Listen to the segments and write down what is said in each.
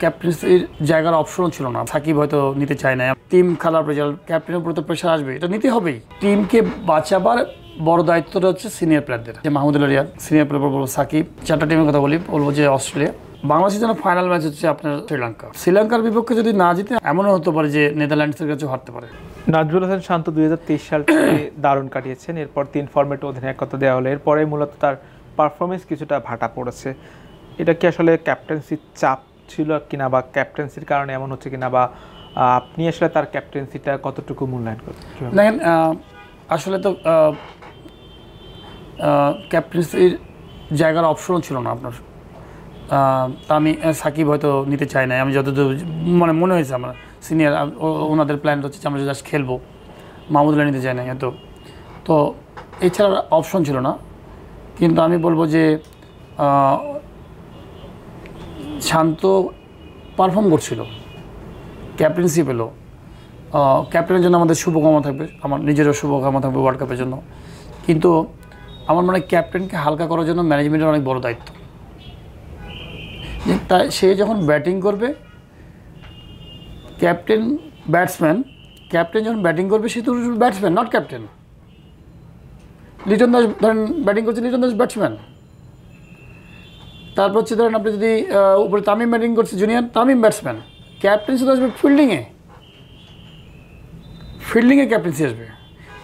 ক্যাপ্টেন্সির জায়গার অপশনও ছিল না। সাকিব হয়তো নিতে চায় না। টিম খারাপ রেজাল্ট, ক্যাপ্টেনের উপরে তো প্রেশার আসবে, এটা নিতে হবেই। টিমকে বাঁচাবার বড় দায়িত্বটা হচ্ছে সিনিয়র প্লেয়ারদের। যে মাহমুদুল্লাহ রিয়াদ, সিনিয়র প্লেয়ার বলবো সাকিব। 4টা টিমের কথা বলবো যে অস্ট্রেলিয়া। বাংলাদেশের জন্য ফাইনাল ম্যাচ হচ্ছে আপনার শ্রীলঙ্কার বিপক্ষে যদি না জিতে এমনও হতে পারে যে নেদারল্যান্ডসের কাছেও হারতে পারে। নাজমুল হাসান শান্ত 2023 সালটি দারুণ কাটিয়েছেন। এরপর 3 ফরম্যাটে অধিনায়কত্ব দেওয়া হলো, এরপরে মূলত তার পারফরমেন্স কিছুটা ভাটা পড়েছে। এটা কি আসলে ক্যাপ্টেন্সির চাপ ছিল কিনা, বা ক্যাপ্টেন্সির কারণে এমন হচ্ছে কিনা, বা আপনি আসলে তার ক্যাপ্টেন্সিটা কতটুকু মূল্যায়ন করছেন? দেখেন, আসলে তো ক্যাপ্টেন্সির জায়গার অপশনও ছিল না আপনার। তা আমি সাকিব হয়তো নিতে চাই না। আমি যতদূর মনে হয়েছে আমার সিনিয়র ওনাদের প্ল্যান হচ্ছে যে আমরা জাস্ট খেলবো, মাহমুদুল্লাহ নিতে চাই না এত। তো এছাড়া অপশন ছিল না। কিন্তু আমি বলবো যে শান্ত পারফর্ম করছিল, ক্যাপ্টেন্সি পেলো। ক্যাপ্টেনের জন্য আমাদের শুভকামনা থাকবে, আমার নিজেরও শুভকামনা থাকবে ওয়ার্ল্ড কাপের জন্য। কিন্তু আমার মনে হয় ক্যাপ্টেনকে হালকা করার জন্য ম্যানেজমেন্টের অনেক বড় দায়িত্ব। যে তাই সে যখন ব্যাটিং করবে, ক্যাপ্টেন যখন ব্যাটিং করবে সে তো batsman, not captain. Liton Das ধরেন ব্যাটিং করছে, লিটন দাস ব্যাটসম্যান। তারপর হচ্ছে ধরেন আপনি যদি উপরে তামিম ব্যাটিং করছে, জুনিয়র তামিম ব্যাটসম্যান। ক্যাপ্টেন্সি তো আসবে ফিল্ডিংয়ে ক্যাপ্টেন্সি আসবে।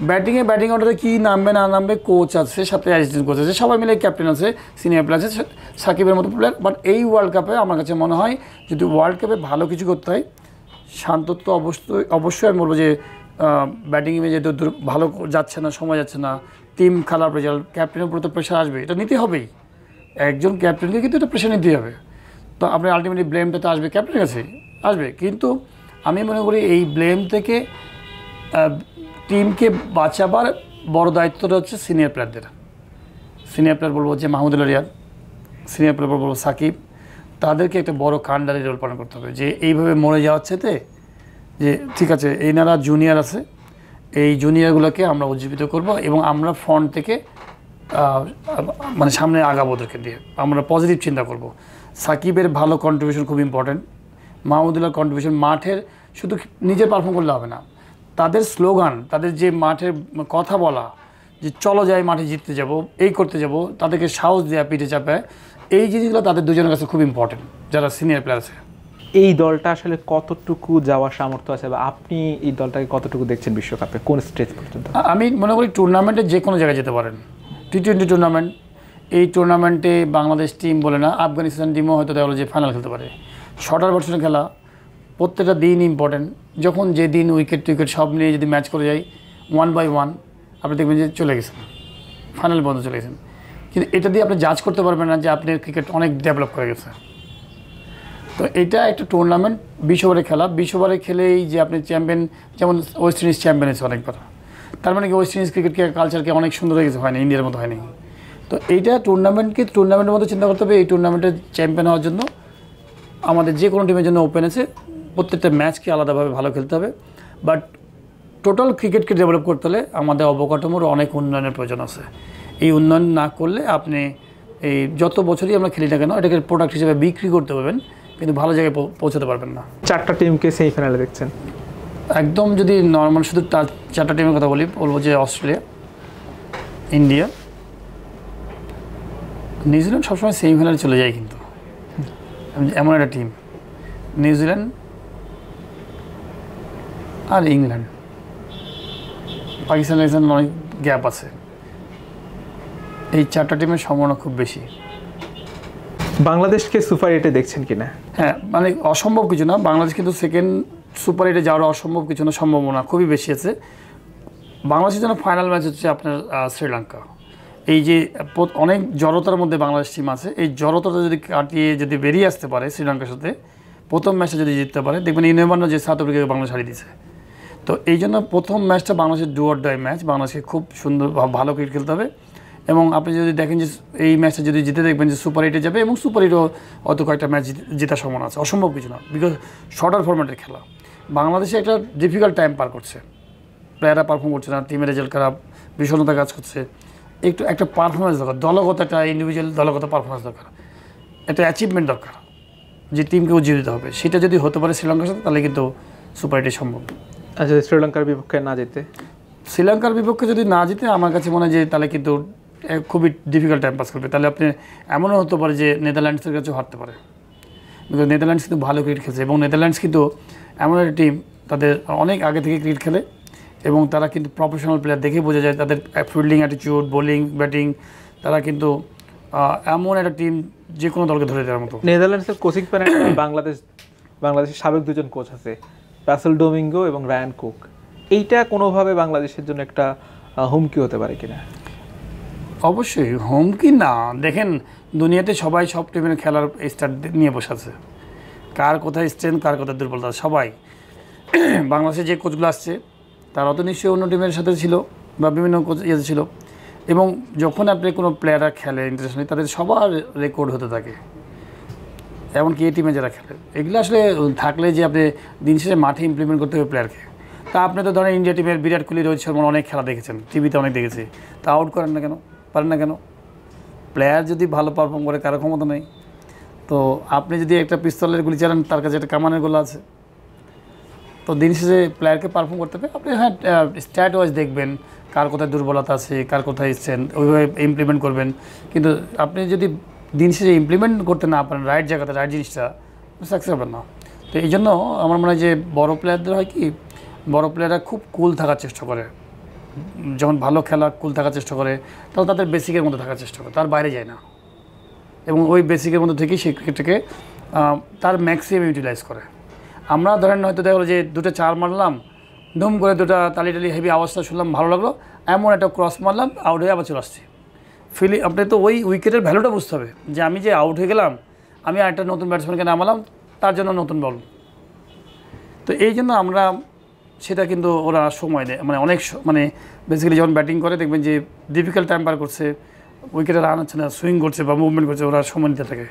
ব্যাটিং অর্ডারে কী নামবে না নামবে, কোচ আছে, সাথে অ্যাসিস্ট্যান্ট কোচ আছে, সবাই মিলে ক্যাপ্টেন আছে, সিনিয়র প্লেয়ার আছে, সাকিবের মতো প্লেয়ার। বাট এই ওয়ার্ল্ড কাপে আমার কাছে মনে হয় যদি ওয়ার্ল্ড কাপে ভালো কিছু করতে হয়, শান্ত তো অবশ্যই আমি বলবো যে ব্যাটিং ইমে যেহেতু ভালো যাচ্ছে না, সময় যাচ্ছে না, টিম খারাপ রেজাল্ট, ক্যাপ্টেনের উপরে তো প্রেশার আসবে, এটা নিতে হবেই। একজন ক্যাপ্টেনকে কিন্তু এটা প্রেশার নিতেই হবে। তো আপনার আলটিমেটলি ব্লেমটা তো আসবে ক্যাপ্টেনের কাছে, আসবে। কিন্তু আমি মনে করি এই ব্লেম থেকে টিমকে বাঁচাবার বড় দায়িত্বটা হচ্ছে সিনিয়র প্লেয়ারদের। সিনিয়র প্লেয়ার বলবো যে মাহমুদুল্লাহ রিয়াদ, সিনিয়র প্লেয়ার বলবো সাকিব। তাদেরকে একটা বড় কান্ডারি রোল পালন করতে হবে। যে এইভাবে মরে যাওয়ার চাইতে যে ঠিক আছে, এনারা জুনিয়র আছে, এই জুনিয়রগুলোকে আমরা উজ্জীবিত করব এবং আমরা ফ্রন্ট থেকে সামনে আগাবো, ওদেরকে দিয়ে আমরা পজিটিভ চিন্তা করব। সাকিবের ভালো কন্ট্রিবিউশন খুব ইম্পর্টেন্ট। মাহমুদুল্লাহর কন্ট্রিবিউশন, মাঠের শুধু নিজে পারফর্ম করলে হবে না, তাদের স্লোগান, তাদের যে মাঠের কথা বলা, যে চলো যাই মাঠে জিততে যাব, এই করতে যাব, তাদেরকে সাহস দেওয়া, পিঠে চাপায়, এই জিনিসগুলো তাদের দুজনের কাছে খুব ইম্পর্টেন্ট যারা সিনিয়র প্লেয়ার আছে। এই দলটা আসলে কতটুকু যাওয়ার সামর্থ্য আছে, বা আপনি এই দলটাকে কতটুকু দেখছেন বিশ্বকাপে, কোন স্টেজ পর্যন্ত? আমি মনে করি টুর্নামেন্টে যে কোনো জায়গায় যেতে পারেন। টি-20 টুর্নামেন্ট, এই টুর্নামেন্টে বাংলাদেশ টিম বলে না, আফগানিস্তান টিমও হয়তো দেখা গেলো যে ফাইনাল খেলতে পারে। শর্টার ভার্সনে খেলা, প্রত্যেকটা দিন ইম্পর্টেন্ট। যখন যে দিন উইকেট টুইকেট সব নিয়ে যদি ম্যাচ করে যাই 1 by 1, আপনি দেখবেন যে চলে গেছেন, ফাইনাল পর্যন্ত চলে গেছেন। কিন্তু এটা দিয়ে আপনি জাজ করতে পারবেন না যে আপনার ক্রিকেট অনেক ডেভেলপ করে গেছে। তো এটা একটা টুর্নামেন্ট, 20 ওভারে খেলা। 20 ওভারে খেলেই যে আপনি চ্যাম্পিয়ন, যেমন ওয়েস্ট ইন্ডিজ চ্যাম্পিয়ন হয়েছে অনেকবার। তার মানে কি ওয়েস্ট ইন্ডিজ ক্রিকেটকে কালচারকে অনেক সুন্দর হয়ে গেছে, হয়নি, ইন্ডিয়ার মতো হয়নি। তো এইটা টুর্নামেন্টের মতো চিন্তা করতে হবে। এই টুর্নামেন্টের চ্যাম্পিয়ন হওয়ার জন্য আমাদের যে কোনো টিমের জন্য ওপেন আছে, প্রত্যেকটা ম্যাচকে আলাদাভাবে ভালো খেলতে হবে। বাট টোটাল ক্রিকেটকে ডেভেলপ করতে হলে আমাদের অবকাঠামোর অনেক উন্নয়নের প্রয়োজন আছে। এই উন্নয়ন না করলে আপনি এই যত বছরই আমরা খেলি না কেন, এটাকে প্রোডাক্ট হিসেবে বিক্রি করতে পারবেন, কিন্তু ভালো জায়গায় পৌঁছাতে পারবেন না। 4টা টিমকে সেমিফাইনালে দেখছেন একদম। যদি নর্মাল শুধু 4টা টিমের কথা বলবো যে অস্ট্রেলিয়া, ইন্ডিয়া, নিউজিল্যান্ড সবসময় সেমিফাইনালে চলে যায়। কিন্তু এমন একটা টিম, নিউজিল্যান্ড আর ইংল্যান্ড, পাকিস্তানের অনেক গ্যাপ আছে। এই 4টা টিমের সম্ভাবনা খুব বেশি। বাংলাদেশকে সুপার 8-এ দেখছেন কিনা? হ্যাঁ, অসম্ভব কিছু না। বাংলাদেশ কিন্তু সেকেন্ড সুপার 8-এ যাওয়ার অসম্ভব কিছু না, সম্ভাবনা খুবই বেশি আছে। বাংলাদেশের জন্য ফাইনাল ম্যাচ হচ্ছে আপনার শ্রীলঙ্কা। এই যে অনেক জড়তার মধ্যে বাংলাদেশ টিম আছে, এই জড়তাটা যদি কাটিয়ে যদি বেরিয়ে আসতে পারে শ্রীলঙ্কার সাথে, প্রথম ম্যাচটা যদি জিততে পারে, দেখবেন ইউনিভার্ন যে সাউথ আফ্রিকাকে বাংলাদেশ হারিয়ে দিয়েছে। তো এই জন্য প্রথম ম্যাচটা বাংলাদেশের ডু অর ডাই ম্যাচ। বাংলাদেশকে খুব সুন্দর ভালো ক্রিকেট খেলতে হবে। এবং আপনি যদি দেখেন যে এই ম্যাচটা যদি জিতে, দেখবেন যে সুপার 8-এ যাবে, এবং সুপার 8-ও হয়তো কয়েকটা ম্যাচ জেতার সম্ভাবনা আছে। অসম্ভব কিছু না, বিকজ শর্টার ফরম্যাটের খেলা। বাংলাদেশে একটা ডিফিকাল্ট টাইম পার করছে, প্লেয়াররা পারফর্ম করছে না, টিমের রেজাল্ট খারাপ, বিষণ্ণতা কাজ করছে। একটা পারফরমেন্স দরকার, দলগত একটা ইন্ডিভিজুয়াল দলগত পারফরমেন্স দরকার, একটা অ্যাচিভমেন্ট দরকার। যে টিমকে উজ্জীবিত দিতে হবে, সেটা যদি হতে পারে শ্রীলঙ্কার সাথে, তাহলে কিন্তু সুপার 8 সম্ভব। আর যদি শ্রীলঙ্কার বিপক্ষে না যেতে, শ্রীলঙ্কার বিপক্ষে যদি না জিতে, আমার কাছে মনে হয় যে তাহলে কিন্তু খুবই ডিফিকাল্ট টাইম পাস করবে। তাহলে আপনি এমনও হতে পারে যে নেদারল্যান্ডসের কাছেও হারতে পারে, বিকজ নেদারল্যান্ডস কিন্তু ভালো ক্রিকেট খেলছে, এবং নেদারল্যান্ডস কিন্তু এমন একটা টিম, তাদের অনেক আগে থেকে ক্রিকেট খেলে, এবং তারা কিন্তু প্রফেশনাল প্লেয়ার, দেখে বোঝা যায় তাদের ফিল্ডিং অ্যাটিটিউড, বোলিং, ব্যাটিং, তারা কিন্তু এমন একটা টিম যে কোনো দলকে ধরে দেওয়ার মতো। নেদারল্যান্ডসের কোচিং প্যানেলে বাংলাদেশের সাবেক দুজন কোচ আছে, রাসেল ডোমিঙ্গো এবং রায়ান কুক। এইটা কোনোভাবে বাংলাদেশের জন্য একটা হুমকি হতে পারে কিনা? অবশ্যই হুমকি না। দেখেন, দুনিয়াতে সবাই সব টিমের খেলার স্টার্ট নিয়ে বসে আছে, কার কোথায় স্ট্রেংথ, কার কোথায় দুর্বলতা, সবাই। বাংলাদেশে যে কোচগুলো আসছে তারা তো নিশ্চয়ই অন্য টিমের সাথে ছিল বা বিভিন্ন কোচ ইয়ে ছিল, এবং যখন আপনি কোনো প্লেয়াররা খেলে ইন্টারন্যাশনালি, তাদের সবার রেকর্ড হতে থাকে, এমনকি এই টিমে যারা খেলে। এগুলো আসলে থাকলে যে আপনি দিন শেষে মাঠে ইমপ্লিমেন্ট করতে হবে প্লেয়ারকে। তা আপনি তো ধরেন ইন্ডিয়া টিমের বিরাট কোহলি, রোহিত শর্মার অনেক খেলা দেখেছেন, টিভিতে অনেক দেখেছি, তা আউট করেন না কেন, পারেন না কেন? প্লেয়ার যদি ভালো পারফর্ম করে, কারো ক্ষমতা নেই। তো আপনি যদি একটা পিস্তলের গুলি চালান, তার কাছে একটা কামানের গোলা আছে। তো দিন শেষে প্লেয়ারকে পারফর্ম করতে হবে। আপনি হ্যাঁ স্ট্যাট ওয়াইজ দেখবেন কার কোথায় দুর্বলতা আছে, কার কোথায় স্ট্রেংথ, ওইভাবে ইমপ্লিমেন্ট করবেন। কিন্তু আপনি যদি দিন শেষে ইমপ্লিমেন্ট করতে না পারেন রাইট জায়গাতে, রাইট জিনিসটা, সাকসেস হবেন না। তো এই জন্য আমার মনে হয় যে বড়ো প্লেয়ারদের হয় কি, বড় প্লেয়াররা খুব কুল থাকার চেষ্টা করে, যখন ভালো খেলা কুল থাকার চেষ্টা করে, তাহলে তাদের বেসিকের মধ্যে থাকার চেষ্টা করে, তার বাইরে যায় না, এবং ওই বেসিকের মধ্যে থেকেই সেই ক্রিকেটটাকে তার ম্যাক্সিমাম ইউটিলাইজ করে। আমরা ধরেন হয়তো দেখা গেলো যে দুটো 4 মারলাম, ধুম করে দুটা তালি হেভি আওয়াজটা শুনলাম, ভালো লাগলো, এমন একটা ক্রস মারলাম, আউট হয়ে আবার চলে আসছি। আপনি তো ওই উইকেটের ভ্যালুটা বুঝতে হবে, যে আমি যে আউট হয়ে গেলাম, আমি আরেকটা নতুন ব্যাটসম্যানকে নামালাম, তার জন্য নতুন বল। তো এই জন্য আমরা সেটা কিন্তু ওরা সময় দেয়, মানে অনেক মানে বেসিক্যালি যখন ব্যাটিং করে দেখবেন যে ডিফিকাল্ট টাইম পার করছে, উইকেটে রান হচ্ছে না, সুইং করছে বা মুভমেন্ট করছে, ওরা সময় নিতে থাকে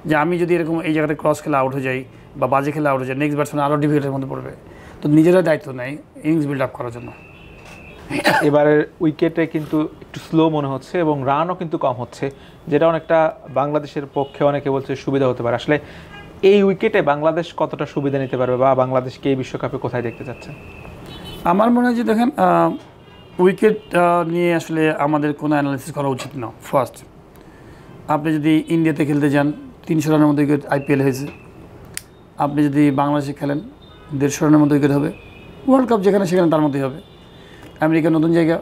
যে আমি যদি এরকম এই জায়গাতে ক্রস খেলে আউট হয়ে যাই বা বাজে খেলে আউট হয়ে যায়, নেক্সট ব্যাটসম্যান আরও ডিফিকাল্টের মধ্যে পড়বে। তো নিজেরা দায়িত্ব নেয় ইনিংস বিল্ড আপ করার জন্য। এবারের উইকেটে কিন্তু একটু স্লো মনে হচ্ছে এবং রানও কিন্তু কম হচ্ছে, যেটা অনেকটা বাংলাদেশের পক্ষে অনেকে বলছে সুবিধা হতে পারে। আসলে এই উইকেটে বাংলাদেশ কতটা সুবিধা নিতে পারবে, বা বাংলাদেশকে এই বিশ্বকাপে কোথায় দেখতে চাচ্ছেন? আমার মনে হয় যে দেখেন, উইকেট নিয়ে আসলে আমাদের কোনো অ্যানালিসিস করা উচিত না। ফার্স্ট, আপনি যদি ইন্ডিয়াতে খেলতে যান, 300 রানের মধ্যে উইকেট IPL হয়েছে। আপনি যদি বাংলাদেশে খেলেন, 150 রানের মধ্যে উইকেট হবে। ওয়ার্ল্ড কাপ যেখানে সেখানে তার মধ্যেই হবে। আমেরিকা নতুন জায়গা,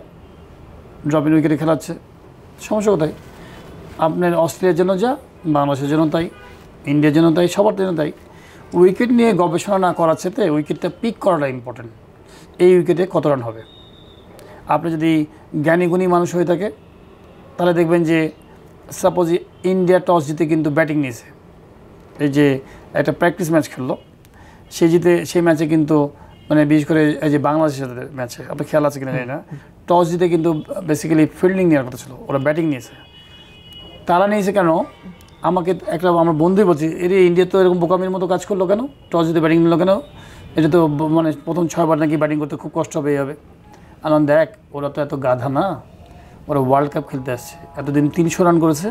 ড্রপিং উইকেটে খেলাচ্ছে, সমস্যা কোথায়? আপনার অস্ট্রেলিয়ার জন্য যা, বাংলাদেশের জন্য তাই, ইন্ডিয়ার জন্য তাই, সবার জন্য তাই। উইকেট নিয়ে গবেষণা না করার চেয়ে উইকেটটা পিক করাটা ইম্পর্টেন্ট। এই উইকেটে কত রান হবে। আপনি যদি জ্ঞানীগুণী মানুষ হয়ে থাকে, তাহলে দেখবেন যে সাপোজ ইন্ডিয়া টস জিতে কিন্তু ব্যাটিং নিয়েছে, এই যে একটা প্র্যাকটিস ম্যাচ খেললো, সেই ম্যাচে কিন্তু মানে বিশেষ করে এই যে বাংলাদেশের সাথে ম্যাচে, আপনার খেয়াল আছে কিনা জানি না, টস জিতে কিন্তু বেসিক্যালি ফিল্ডিং নেওয়ার কথা ছিল, ওরা ব্যাটিং নিয়েছে। তারা নিয়েছে কেন? আমাকে একটা আমার বন্ধুই বলছি, এর ইন্ডিয়া তো এরকম বোকামির মতো কাজ করলো কেন, টস জিতে ব্যাটিং নিল কেন? এটা তো মানে প্রথম 6 বার নাকি ব্যাটিং করতে খুব কষ্ট পেয়ে যাবে। আনন্দ দেখ, ওরা তো এত গাধা না, ওরা ওয়ার্ল্ড কাপ খেলতে আসছে, এতদিন 300 রান করেছে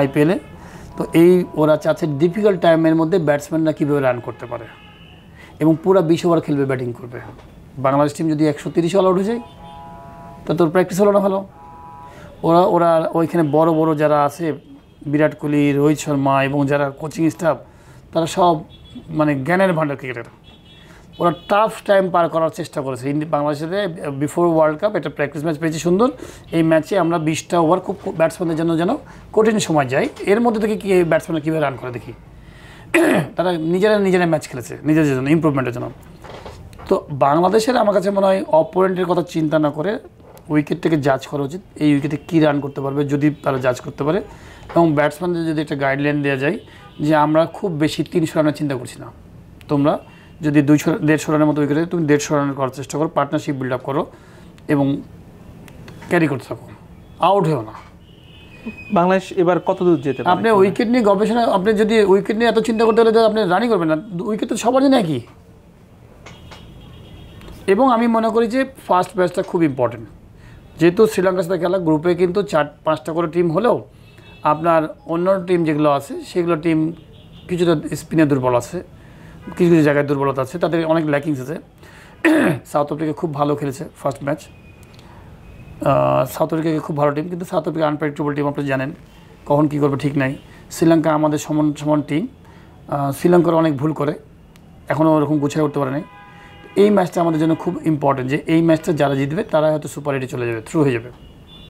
IPL-এ। তো ওরা চাচ্ছে ডিফিকাল্ট টাইমের মধ্যে ব্যাটসম্যানরা কীভাবে রান করতে পারে, এবং পুরো 20 ওভার খেলবে, ব্যাটিং করবে। বাংলাদেশ টিম যদি 130 অল আউট হয়ে যায়, তা তোর প্র্যাকটিস হলো না ভালো। ওরা ওইখানে বড় বড় যারা আছে, বিরাট কোহলি, রোহিত শর্মা এবং যারা কোচিং স্টাফ, তারা সব মানে জ্ঞানের ভাণ্ডার ক্রিকেটার। ওরা টাফ টাইম পার করার চেষ্টা করেছে। বাংলাদেশের বিফোর ওয়ার্ল্ড কাপ একটা প্র্যাকটিস ম্যাচ পেয়েছি সুন্দর। এই ম্যাচে আমরা 20টা ওভার খুব ব্যাটসম্যানদের জন্য যেন কঠিন সময় যায়, এর মধ্যে থেকে কি ব্যাটসম্যানরা কীভাবে রান করে দেখি। তারা নিজেরা ম্যাচ খেলেছে নিজেদের জন্য, ইমপ্রুভমেন্টের জন্য। তো বাংলাদেশের আমার কাছে মনে হয় অপোনেন্টের কথা চিন্তা না করে উইকেটটাকে জাজ করা উচিত, এই উইকেটে কী রান করতে পারবে যদি তারা জাজ করতে পারে, এবং ব্যাটসম্যানদের যদি একটা গাইডলাইন দেওয়া যায় যে আমরা খুব বেশি 300 রানের চিন্তা করছি না, তোমরা যদি 150 রানের মতো উইকেটে তুমি 150 রানের করার চেষ্টা করো, পার্টনারশিপ বিল্ড আপ করো এবং ক্যারি করতে থাকো, আউট হয়েও না। বাংলাদেশ এবার কত দূর যেতে পারে? আপনি উইকেট নিয়ে গবেষণা, আপনি যদি উইকেট নিয়ে এত চিন্তা করতে হলে আপনি রানই করবেন না, উইকেট তো সবার জন্য একই। এবং আমি মনে করি যে ফার্স্ট ম্যাচটা খুব ইম্পর্টেন্ট, যেহেতু শ্রীলঙ্কার সাথে খেলা, গ্রুপে কিন্তু 4-5টা করে টিম হলেও আপনার অন্য টিম যেগুলো আছে সেগুলো টিম কিছুটা স্পিনে দুর্বল আছে, কিছু কিছু জায়গায় দুর্বলতা আছে, তাদের অনেক ল্যাকিংস আছে। সাউথ আফ্রিকা খুব ভালো খেলেছে ফার্স্ট ম্যাচ। সাউথ আফ্রিকাকে খুব ভালো টিম, কিন্তু সাউথ আফ্রিকা আনপ্রেডিক্টেবল টিম, আপনি জানেন কখন কী করবে ঠিক নাই। শ্রীলঙ্কা আমাদের সমান সমান টিম, শ্রীলঙ্কার অনেক ভুল করে, এখনও ওরকম গুছিয়ে উঠতে পারে নাই। এই ম্যাচটা আমাদের জন্য খুব ইম্পর্টেন্ট, যে এই ম্যাচটা যারা জিতবে তারা হয়তো সুপার 8-এ চলে যাবে, থ্রু হয়ে যাবে।